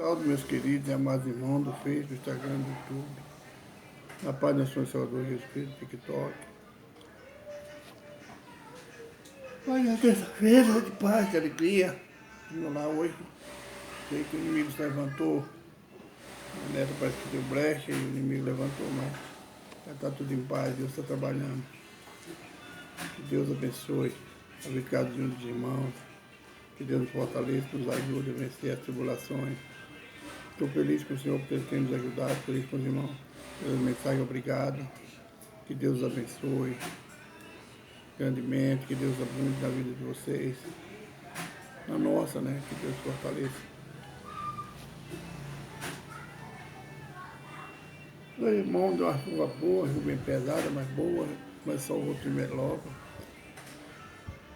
Salve, meus queridos e amados irmãos do Facebook, do Instagram, do YouTube. Na paz do Senhor Salvador Jesus Cristo, TikTok. Hoje é terça-feira, de paz, de alegria. Vamos lá hoje. Sei que o inimigo se levantou. A neta parece que deu brecha e o inimigo levantou, mas já está tudo em paz, Deus está trabalhando. Que Deus abençoe a vida de cada um dos irmãos. Que Deus nos fortaleça, nos ajude a vencer as tribulações. Estou feliz com o Senhor por ter nos ajudado, feliz com os irmãos. Pela mensagem, obrigado. Que Deus abençoe grandemente, que Deus abunde na vida de vocês. Na nossa, né? Que Deus fortaleça. O irmão deu uma chuva boa, chuva bem pesada, mas boa, mas só o outro primeiro logo.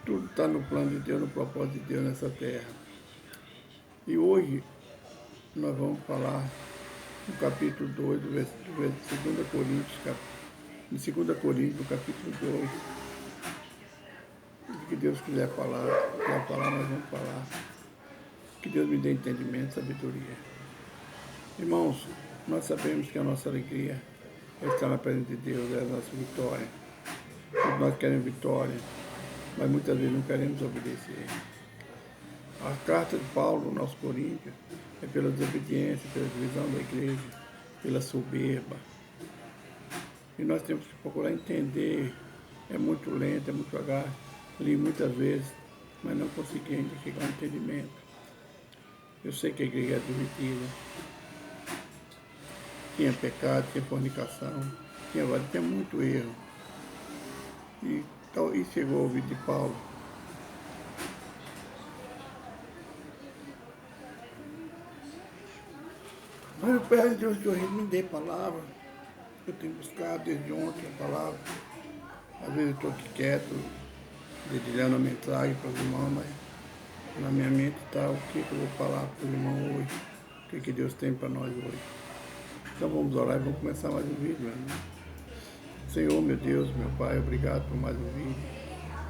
Tudo está no plano de Deus, no propósito de Deus nessa terra. E hoje nós vamos falar no capítulo 2, do 2 Coríntios, em 2 Coríntios, no capítulo 2. O que Deus quiser falar, nós vamos falar. Que Deus me dê entendimento, sabedoria. Irmãos, nós sabemos que a nossa alegria está na presença de Deus, é a nossa vitória. Todos nós queremos vitória, mas muitas vezes não queremos obedecer. A carta de Paulo, nosso Coríntios, é pela desobediência, pela divisão da igreja, pela soberba. E nós temos que procurar entender. É muito lento, é muito devagar. Li muitas vezes, mas não consegui ainda chegar ao entendimento. Eu sei que a igreja é dividida. Tinha pecado, tinha fornicação, tinha muito erro. E chegou ao ouvido de Paulo. Mas eu peço a Deus que hoje me dê palavra. Eu tenho buscado desde ontem a palavra. Às vezes eu estou aqui quieto, dedilhando a mensagem para os irmãos, mas na minha mente está o que eu vou falar para os irmãos hoje. O que Deus tem para nós hoje. Então vamos orar e vamos começar mais um vídeo, né? Senhor, meu Deus, meu Pai, obrigado por mais um vídeo.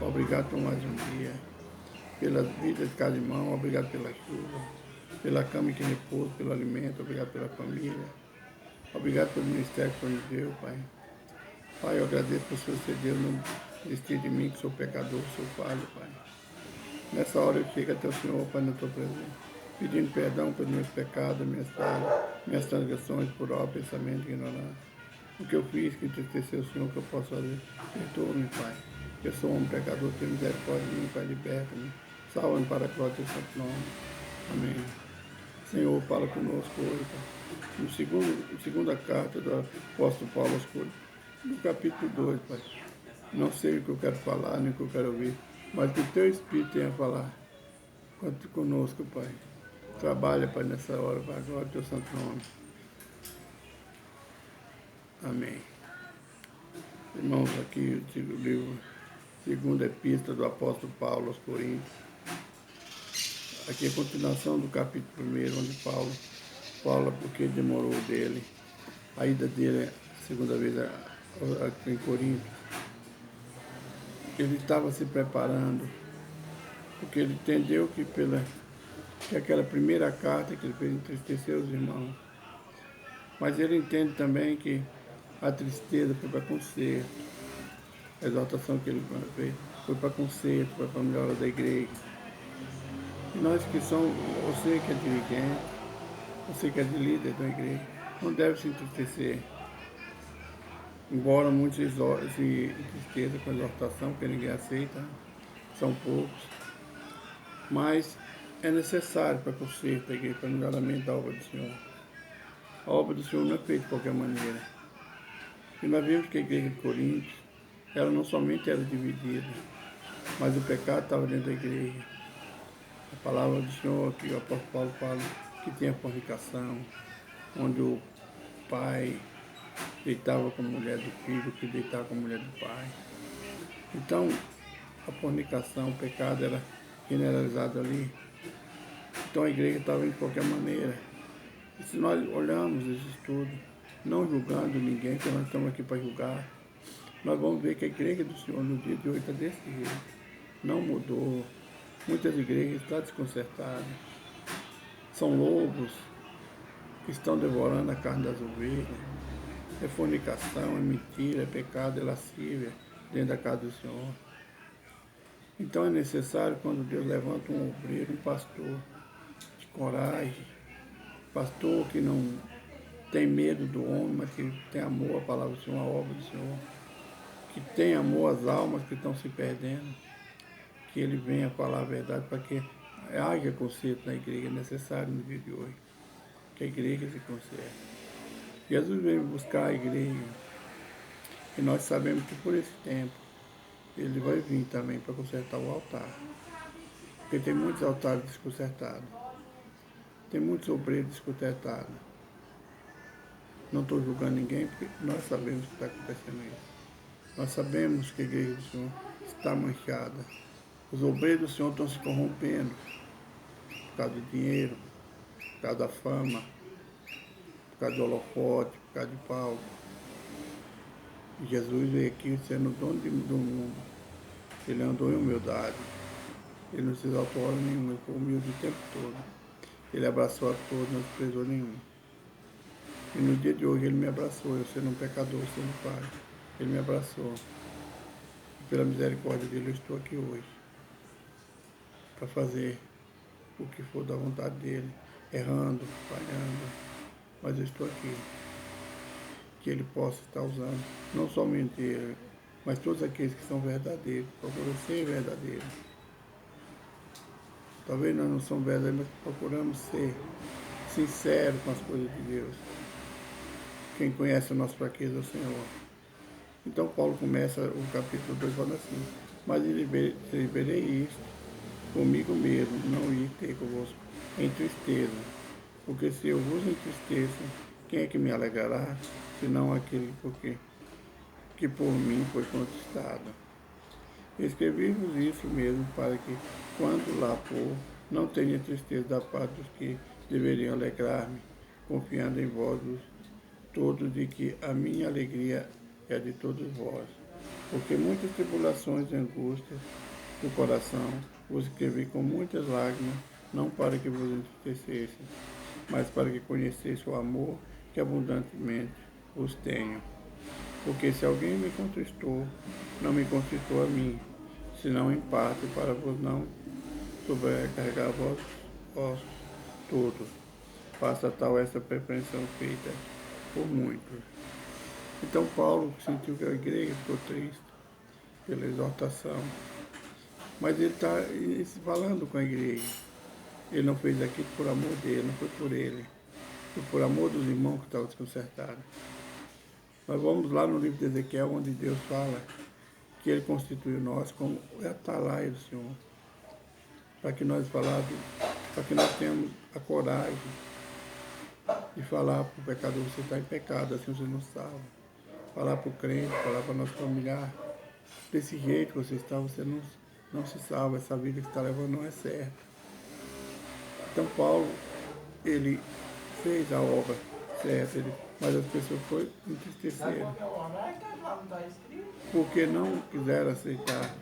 Obrigado por mais um dia. Pela vida de cada irmão, obrigado pela chuva, pela cama que repouso, pelo alimento, obrigado pela família. Obrigado pelo ministério que o Senhor me deu, Pai. Pai, eu agradeço por ser Deus não desistir de mim, que sou pecador, sou falho, Pai. Nessa hora eu chego até o Senhor, Pai, na tua presença, pedindo perdão pelos meus pecados, minhas falhas, minhas transgressões, por obra, pensamento e ignorância. O que eu fiz que entristeceu o Senhor, que eu posso fazer? Perdoa-me, Pai. Eu sou um pecador, tenho misericórdia de mim, Pai, liberta-me. Salva-me para a glória do teu santo nome. Amém. Senhor, fala conosco hoje, Pai. Segunda carta do apóstolo Paulo aos Coríntios, no capítulo 2, Pai. Não sei o que eu quero falar, nem o que eu quero ouvir, mas que o teu Espírito tenha a falar. Conte conosco, Pai. Trabalha, Pai, nessa hora, para a glória do teu santo nome. Amém. Irmãos, aqui o livro, segunda epístola do apóstolo Paulo aos Coríntios. Aqui é a continuação do capítulo 1, onde Paulo fala porque demorou dele, a ida dele a segunda vez em Corinto. Ele estava se preparando, porque ele entendeu que aquela primeira carta que ele fez entristeceu os irmãos. Mas ele entende também que a tristeza foi para conserto. A exaltação que ele fez foi para conserto, foi para a melhora da igreja. E nós que somos, você que é dirigente, você que é de líder da igreja, não deve se entristecer. Embora muitos se entristeçam com a exaltação, que ninguém aceita, são poucos. Mas é necessário para conserto da igreja, para o melhoramento da obra do Senhor. A obra do Senhor não é feita de qualquer maneira. E nós vimos que a igreja de Coríntios, ela não somente era dividida, mas o pecado estava dentro da igreja. A palavra do Senhor, que o apóstolo Paulo fala, que tem a fornicação, onde o pai deitava com a mulher do filho, o filho deitava com a mulher do pai. Então, a fornicação, o pecado era generalizado ali. Então a igreja estava indo de qualquer maneira. E se nós olharmos esse estudo, não julgando ninguém, que nós estamos aqui para julgar, nós vamos ver que a igreja do Senhor no dia de hoje está desse jeito. Não mudou. Muitas igrejas estão desconcertadas. São lobos que estão devorando a carne das ovelhas. É fornicação, é mentira, é pecado, é lascívia dentro da casa do Senhor. Então é necessário, quando Deus levanta um obreiro, um pastor de coragem, pastor que não tem medo do homem, mas que tem amor à palavra do Senhor, à obra do Senhor, que tem amor às almas que estão se perdendo, que ele venha falar a verdade para que haja conserto na igreja. É necessário no dia de hoje que a igreja se conserte. Jesus veio buscar a igreja e nós sabemos que por esse tempo ele vai vir também para consertar o altar. Porque tem muitos altares desconsertados, tem muitos obreiros desconsertados. Não estou julgando ninguém, porque nós sabemos que está acontecendo isso. Nós sabemos que a igreja do Senhor está manchada. Os obreiros do Senhor estão se corrompendo por causa do dinheiro, por causa da fama, por causa do holofote, por causa de Paulo. E Jesus veio aqui sendo o dono do mundo. Ele andou em humildade. Ele não se exaltou hora nenhuma, ele foi humilde o tempo todo. Ele abraçou a todos, não desprezou nenhum. E no dia de hoje ele me abraçou, eu sendo um pecador, sendo pai. Ele me abraçou. E pela misericórdia dele eu estou aqui hoje. Para fazer o que for da vontade dele, errando, falhando. Mas eu estou aqui. Que ele possa estar usando, não somente ele, mas todos aqueles que são verdadeiros, procuram ser verdadeiros. Talvez nós não somos verdadeiros, mas procuramos ser sinceros com as coisas de Deus. Quem conhece a nossa fraqueza é o Senhor. Então Paulo começa o capítulo 2 falando assim: mas liberei isto comigo mesmo, não ir ter convosco em tristeza. Porque se eu vos entristeço, quem é que me alegrará, senão aquele que por mim foi conquistado? Escrevi-vos isso mesmo, para que, quando lá for, não tenha tristeza da parte dos que deveriam alegrar-me, confiando em vós todos, de que a minha alegria é de todos vós. Porque muitas tribulações e angústias do coração vos escrevi com muitas lágrimas, não para que vos entristecesse, mas para que conhecesse o amor que abundantemente vos tenho. Porque se alguém me contristou, não me contristou a mim, senão em parte para vos não sobrecarregar vós todos. Faça tal essa prevenção feita por muitos. Então Paulo sentiu que a igreja ficou triste pela exortação, mas ele está falando com a igreja. Ele não fez aquilo por amor dele, não foi por ele, foi por amor dos irmãos que estavam desconcertados. Nós vamos lá no livro de Ezequiel, onde Deus fala que ele constituiu nós como a atalaia do Senhor, para que nós tenhamos a coragem de falar para o pecador: você está em pecado, assim você não salva. Falar para o crente, falar para o nosso familiar: desse jeito que você está, você não se salva, essa vida que você está levando não é certa. Então Paulo, ele fez a obra certa, mas as pessoas foram entristeceram, porque não quiseram aceitar,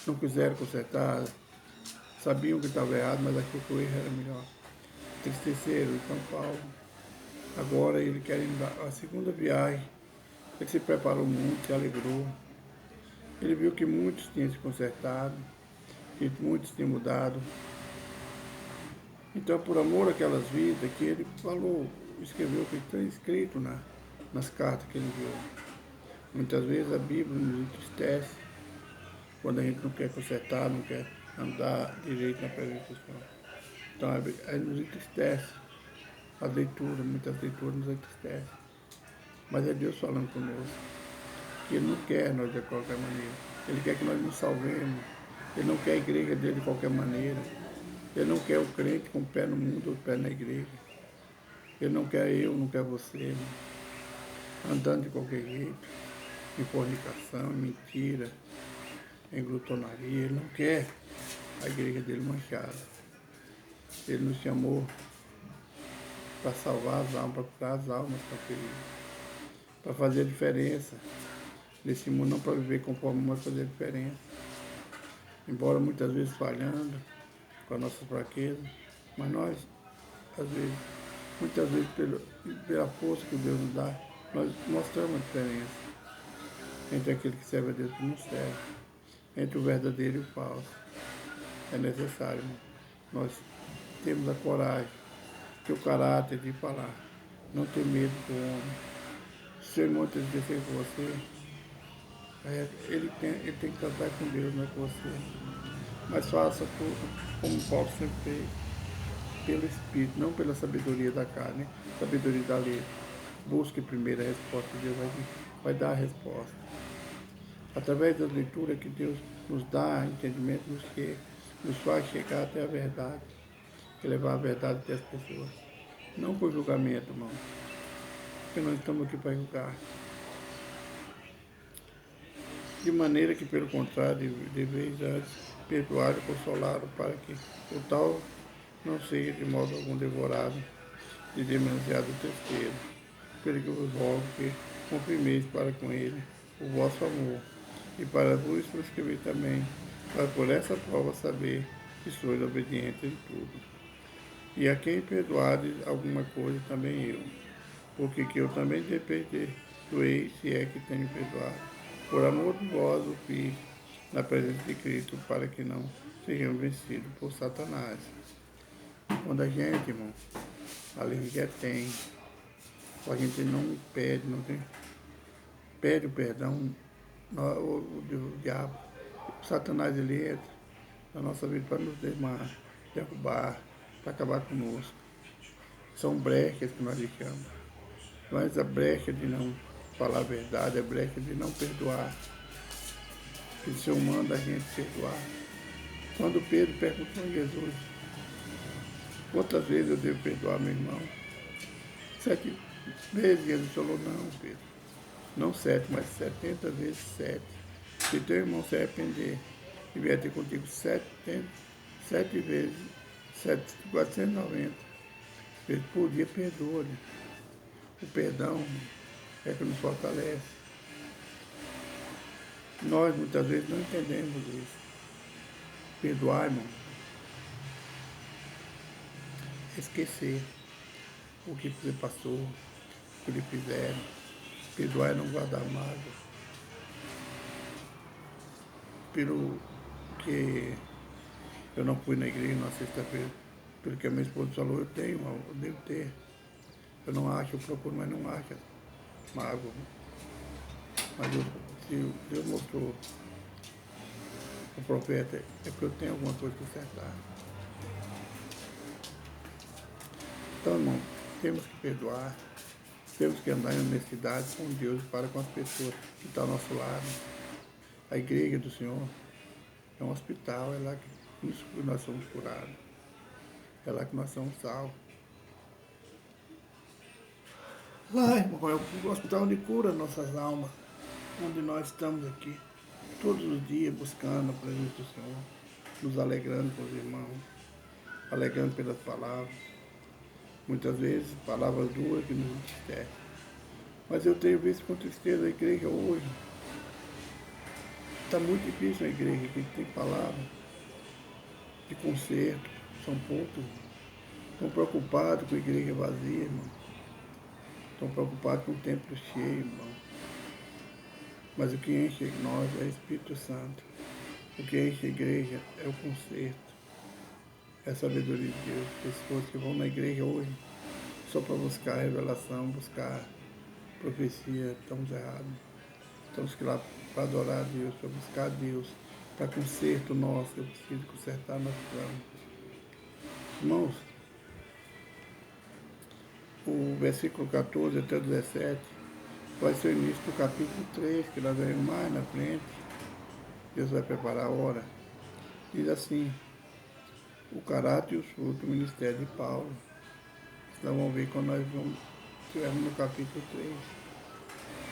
não quiseram consertar, sabiam que estava errado, mas aquilo que o erro era melhor. Entristeceram. Então Paulo, agora ele quer ir a segunda viagem, ele se preparou muito, se alegrou. Ele viu que muitos tinham se consertado, que muitos tinham mudado. Então, por amor àquelas vidas, que ele falou, escreveu o que está escrito nas cartas que ele enviou. Muitas vezes a Bíblia nos entristece quando a gente não quer consertar, não quer andar direito na presença do Senhor. Então, aí nos entristece a leitura, muitas leituras nos entristecem. Mas é Deus falando conosco, que Ele não quer nós de qualquer maneira. Ele quer que nós nos salvemos. Ele não quer a igreja dele de qualquer maneira. Ele não quer o crente com o pé no mundo ou o pé na igreja. Ele não quer eu, não quer você, andando de qualquer jeito, em fornicação, em mentira, em glutonaria. Ele não quer a igreja dele manchada. Ele nos chamou para salvar as almas, para curar as almas, para fazer a diferença nesse mundo, não para viver conforme, mas fazer a diferença. Embora muitas vezes falhando com a nossa fraqueza, mas nós, às vezes, Muitas vezes, pela força que Deus nos dá, nós mostramos a diferença entre aquele que serve a Deus e que não serve, entre o verdadeiro e o falso. É necessário, irmão. Nós temos a coragem, ter o caráter de falar, não ter medo do homem. Se o seu irmão tem que com você, ele tem que tratar com Deus, não é com você. Mas faça tudo como Paulo sempre fez, pelo Espírito, não pela sabedoria da carne, sabedoria da lei. Busque primeiro a resposta, Deus vai dar a resposta. Através da leitura que Deus nos dá entendimento, nos faz chegar até a verdade, e levar a verdade até as pessoas. Não por julgamento, irmão, porque nós estamos aqui para julgar. De maneira que, pelo contrário, deveis antes perdoar e consolar, para que o tal não seja de modo algum devorado de demasiado tristeza. Pelo que vos rogo que confirmeis para com ele o vosso amor, e para vos prescrever também, para por essa prova saber que sois obedientes em tudo. E a quem perdoardes alguma coisa, também eu, porque que eu também perdoei, se é que tenho perdoado. Por amor de vós o fiz na presença de Cristo, para que não sejamos vencidos por Satanás. Quando a gente, irmão, alegria tem, a gente não pede, pede o perdão, o diabo, o Satanás, ele entra na nossa vida para nos derrubar, para acabar conosco. São brechas que nós deixamos. Mas a brecha de não falar a verdade, a brecha de não perdoar, que o Senhor manda a gente perdoar. Quando Pedro perguntou a Jesus, quantas vezes eu devo perdoar meu irmão? 7 vezes. Jesus falou, não, Pedro, não 7, mas 70 vezes 7. Se teu irmão se arrepender e vier ter contigo 7 vezes, 490 vezes por dia, perdoa-lhe. O perdão é que nos fortalece. Nós muitas vezes não entendemos isso. Perdoar, irmão, esquecer o que você passou, o que lhe fizeram. Perdoar é não guardar mágoa. Pelo que eu não fui na igreja na sexta-feira, pelo que a minha esposa falou, eu devo ter. Eu não acho, eu procuro, mas não acho mágoa. Mas se Deus mostrou o profeta, é porque eu tenho alguma coisa para acertar. Então, irmão, temos que perdoar, temos que andar em honestidade com Deus e para com as pessoas que estão ao nosso lado. A igreja do Senhor é um hospital, é lá que nós somos curados, é lá que nós somos salvos. Lá, irmão, é o hospital onde cura nossas almas, onde nós estamos aqui, todos os dias buscando a presença do Senhor, nos alegrando com os irmãos, alegrando pelas palavras. Muitas vezes, palavras duras que nos entristecem. Mas eu tenho visto com tristeza a igreja hoje. Está muito difícil a igreja, que tem palavras de conserto, são poucos. Estão preocupados com a igreja vazia, irmão. Estão preocupados com o templo cheio, irmão. Mas o que enche nós é o Espírito Santo. O que enche a igreja é o conserto. É a sabedoria de Deus. Pessoas que vão na igreja hoje só para buscar revelação, buscar profecia, estamos errados. Estamos lá para adorar a Deus, para buscar a Deus, para conserto nosso. Eu preciso consertar nosso plano. Irmãos, o versículo 14 até o 17 vai ser o início do capítulo 3, que nós veremos mais na frente. Deus vai preparar a hora. Diz assim, o caráter e os frutos do ministério de Paulo. Então vamos ver quando nós estivermos no capítulo 3.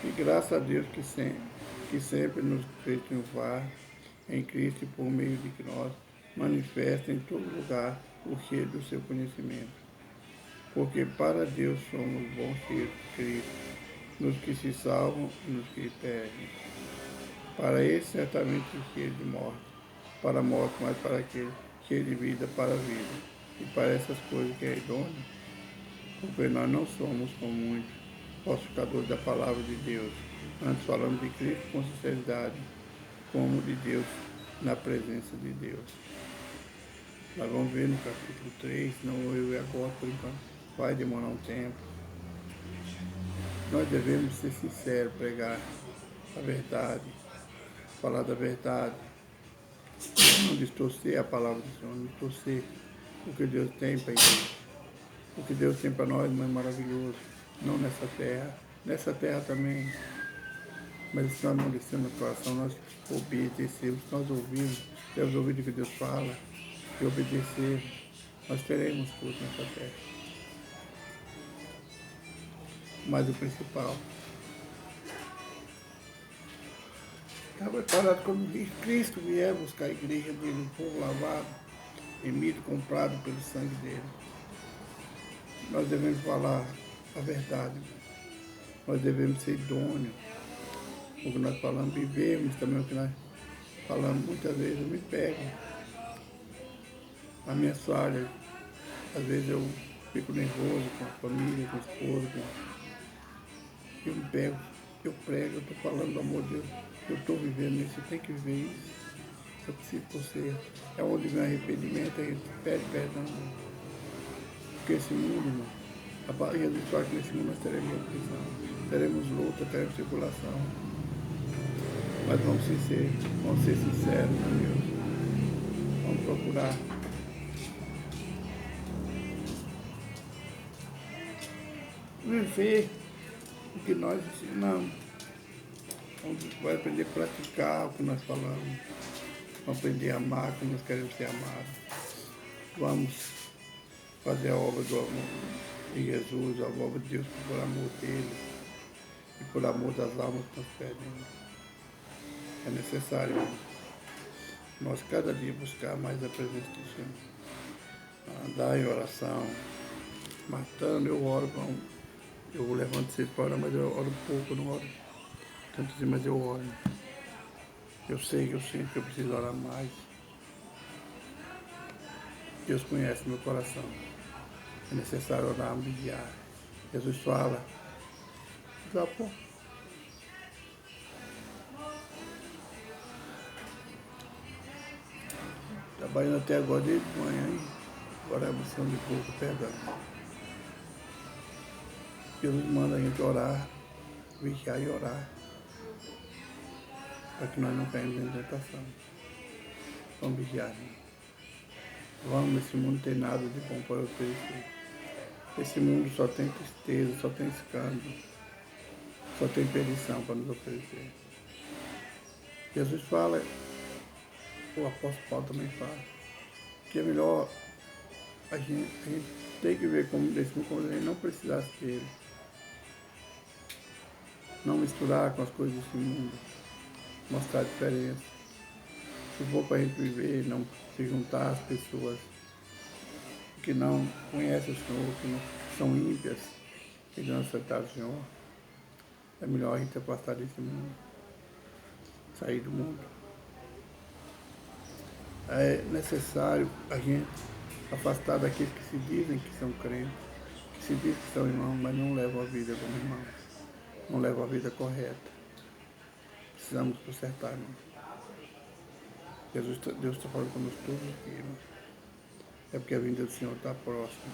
E graças a Deus que sempre nos fez triunfar em Cristo e por meio de que nós manifesta em todo lugar o cheiro do seu conhecimento. Porque para Deus somos bons cheiros de Cristo, nos que se salvam e nos que perdem. Para esse certamente o cheiro de morte, para a morte, mas para aquele cheiro de vida, para a vida. E para essas coisas que é idôneo, porque nós não somos, como muitos, falsificadores da palavra de Deus. Antes falamos de Cristo com sinceridade, como de Deus, na presença de Deus. Nós vamos ver no capítulo 3, não eu e agora, por enquanto, vai demorar um tempo. Nós devemos ser sinceros, pregar a verdade, falar da verdade, não distorcer a palavra do Senhor, não distorcer o que Deus tem para a igreja. O que Deus tem para nós é maravilhoso, não nessa terra também. Mas se nós não descemos no coração, nós obedecemos, nós ouvimos, temos ouvido o que Deus fala e obedecer, nós teremos tudo nessa terra. Mas o principal, está preparado quando Cristo vier buscar a igreja dele, um povo lavado, remido, comprado pelo sangue dele. Nós devemos falar a verdade, nós devemos ser idôneos. O que nós falamos, vivemos também o que nós falamos. Muitas vezes eu me pego na minha falha, às vezes eu fico nervoso com a família, com a esposa, eu me pego, eu prego, eu estou falando do amor de Deus, eu estou vivendo isso, eu tenho que viver isso, eu preciso por ser. É onde vem arrependimento, a gente pede perdão. Porque esse mundo, irmão, a barriga do estoque nesse mundo nós teremos aflição, teremos luta, teremos tribulação. Mas vamos ser sinceros com Deus. Vamos procurar viver o que nós ensinamos. Vai aprender a praticar o que nós falamos. Vamos aprender a amar como nós queremos ser amados. Vamos fazer a obra do amor de Jesus, a obra de Deus por amor dele e por amor das almas que nós pedimos. É necessário nós cada dia buscar mais a presença do Senhor. Andar em oração, matando, eu oro, eu levanto 6 horas, mas eu oro pouco, eu não oro tanto assim, mas eu oro. Eu sei que eu sinto que eu preciso orar mais. Deus conhece meu coração. É necessário orar um diário. Jesus fala, pô. Trabalhando até agora desde manhã, hein? Agora é a missão de pouco, perdão. Jesus manda a gente orar, vigiar e orar, para que nós não caímos em tentação. Vamos vigiar, né? Vamos, esse mundo não tem nada de bom para oferecer. Esse mundo só tem tristeza, só tem escândalo, só tem perdição para nos oferecer. Jesus fala, o apóstolo Paulo também fala, que é melhor a gente tem que ver como desse mundo, como a gente não precisasse dele. Não misturar com as coisas desse mundo, mostrar a diferença. Se for para a gente viver, não se juntar às pessoas que não conhecem o Senhor, que não são ímpias, que não aceitaram o Senhor, é melhor a gente afastar desse mundo, sair do mundo. É necessário a gente afastar daqueles que se dizem que são crentes, que se dizem que são irmãos, mas não levam a vida como irmãos, não levam a vida correta. Precisamos consertar, irmão. Deus está falando conosco todos os dias, irmão. É porque a vinda do Senhor está próxima.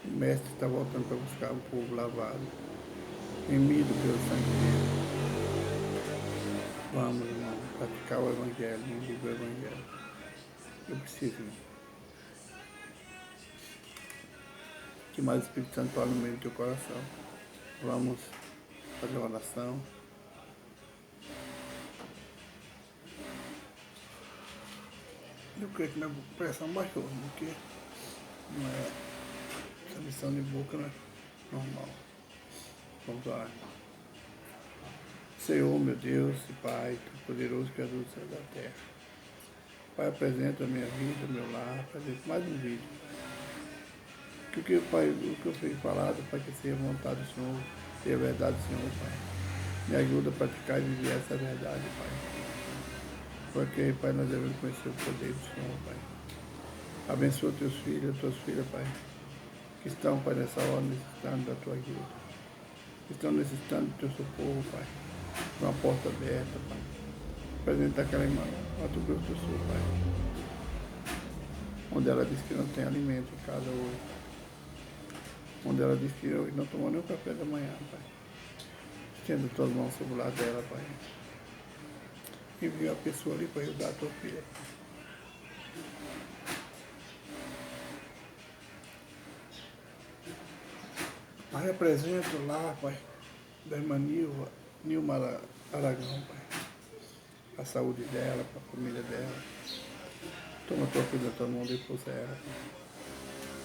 O Mestre está voltando para buscar um povo lavado, remido pelo sangue dele. Vamos, irmão, praticar o Evangelho, viver o Evangelho. Eu preciso, irmão. Que mais o Espírito Santo fala no meio do teu coração. Vamos fazer uma oração. Eu creio que minha pressão baixou, porque não é essa missão de boca, não é normal. Vamos orar. Senhor, meu Deus e Pai, poderoso Criador do céu e da terra. Pai, apresenta a minha vida, meu lar, apresenta mais um vídeo. Que o que, Pai, o que eu fui falado, Pai, que seja a vontade do Senhor, seja a verdade do Senhor, Pai. Me ajuda a praticar e viver essa verdade, Pai. Porque, Pai, nós devemos conhecer o poder do Senhor, Pai. Abençoa teus filhos, tuas filhas, Pai. que estão, Pai, nessa hora, necessitando da tua ajuda. Estão necessitando do teu socorro, Pai. Uma porta aberta, Pai. Presente aquela irmã, Mato Grosso do Sul, Pai. Onde ela diz que não tem alimento em casa hoje. Onde ela diz que hoje não tomou nem o café da manhã, Pai. Estenda tuas mãos sobre o lado dela, Pai. Envia a pessoa ali para ajudar a tua filha. Pai, apresento lá, Pai, da irmã Nilma Aragão, Pai. A saúde dela, para a família dela. Toma a tua filha da tua mão, depois ela,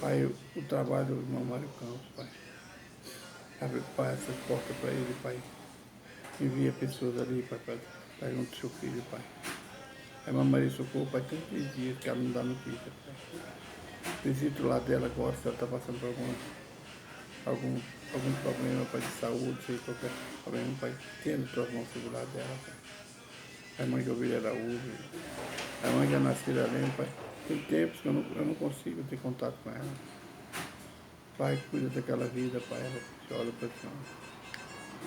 Pai. Pai, o trabalho do irmão Mário Campos, Pai. Abre, Pai, essas portas para ele, Pai. Envia pessoas ali, Pai, para junto do seu filho, Pai. A irmã Maria Socorro, Pai, tem 3 dias que ela não dá notícia, Pai. Visito lá dela agora, se ela está passando por algum problema, Pai, de saúde, sei qualquer problema, Pai. Tendo tuas mãos sobre o lado dela, Pai. A irmã Jovilha Araújo, a irmã já nasceu além, Pai. Tem tempos que eu não consigo ter contato com ela. Pai, cuida daquela vida, Pai, ela que olha para o Senhor.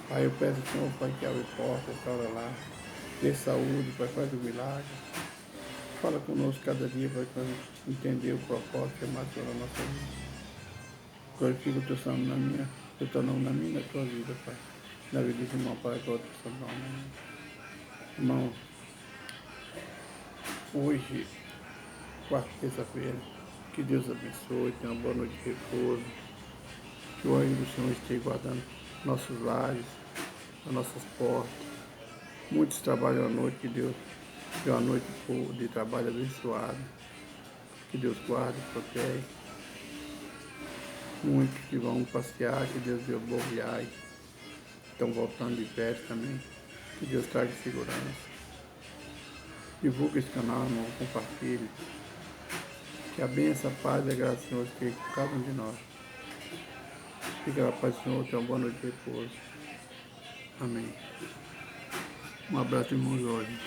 Pai, eu peço ao Senhor, Pai, que abre porta, essa hora lá. Dê saúde, Pai, faz o milagre. Fala conosco cada dia, Pai, para entender o propósito que é mais pela nossa vida. Glorifica o teu nome na minha e na tua vida, Pai. Na vida de irmão, Pai, glória ao teu nome. Irmão, hoje, quarta, terça-feira, que Deus abençoe, tenha uma boa noite de repouso. Que o anjo do Senhor esteja guardando nossos lares, as nossas portas. Muitos trabalham à noite, que Deus dê uma noite de trabalho abençoada. Que Deus guarde, protege. Muitos que vão passear, que Deus dê boa viagem. Estão voltando de férias também. Que Deus traga segurança. Divulgue esse canal, irmão, compartilhe. Que a bênção, a paz e a graça do Senhor esteja com cada um de nós. Fica a paz do Senhor, tenha uma boa noite de repouso. Amém. Um abraço, irmão Jorge.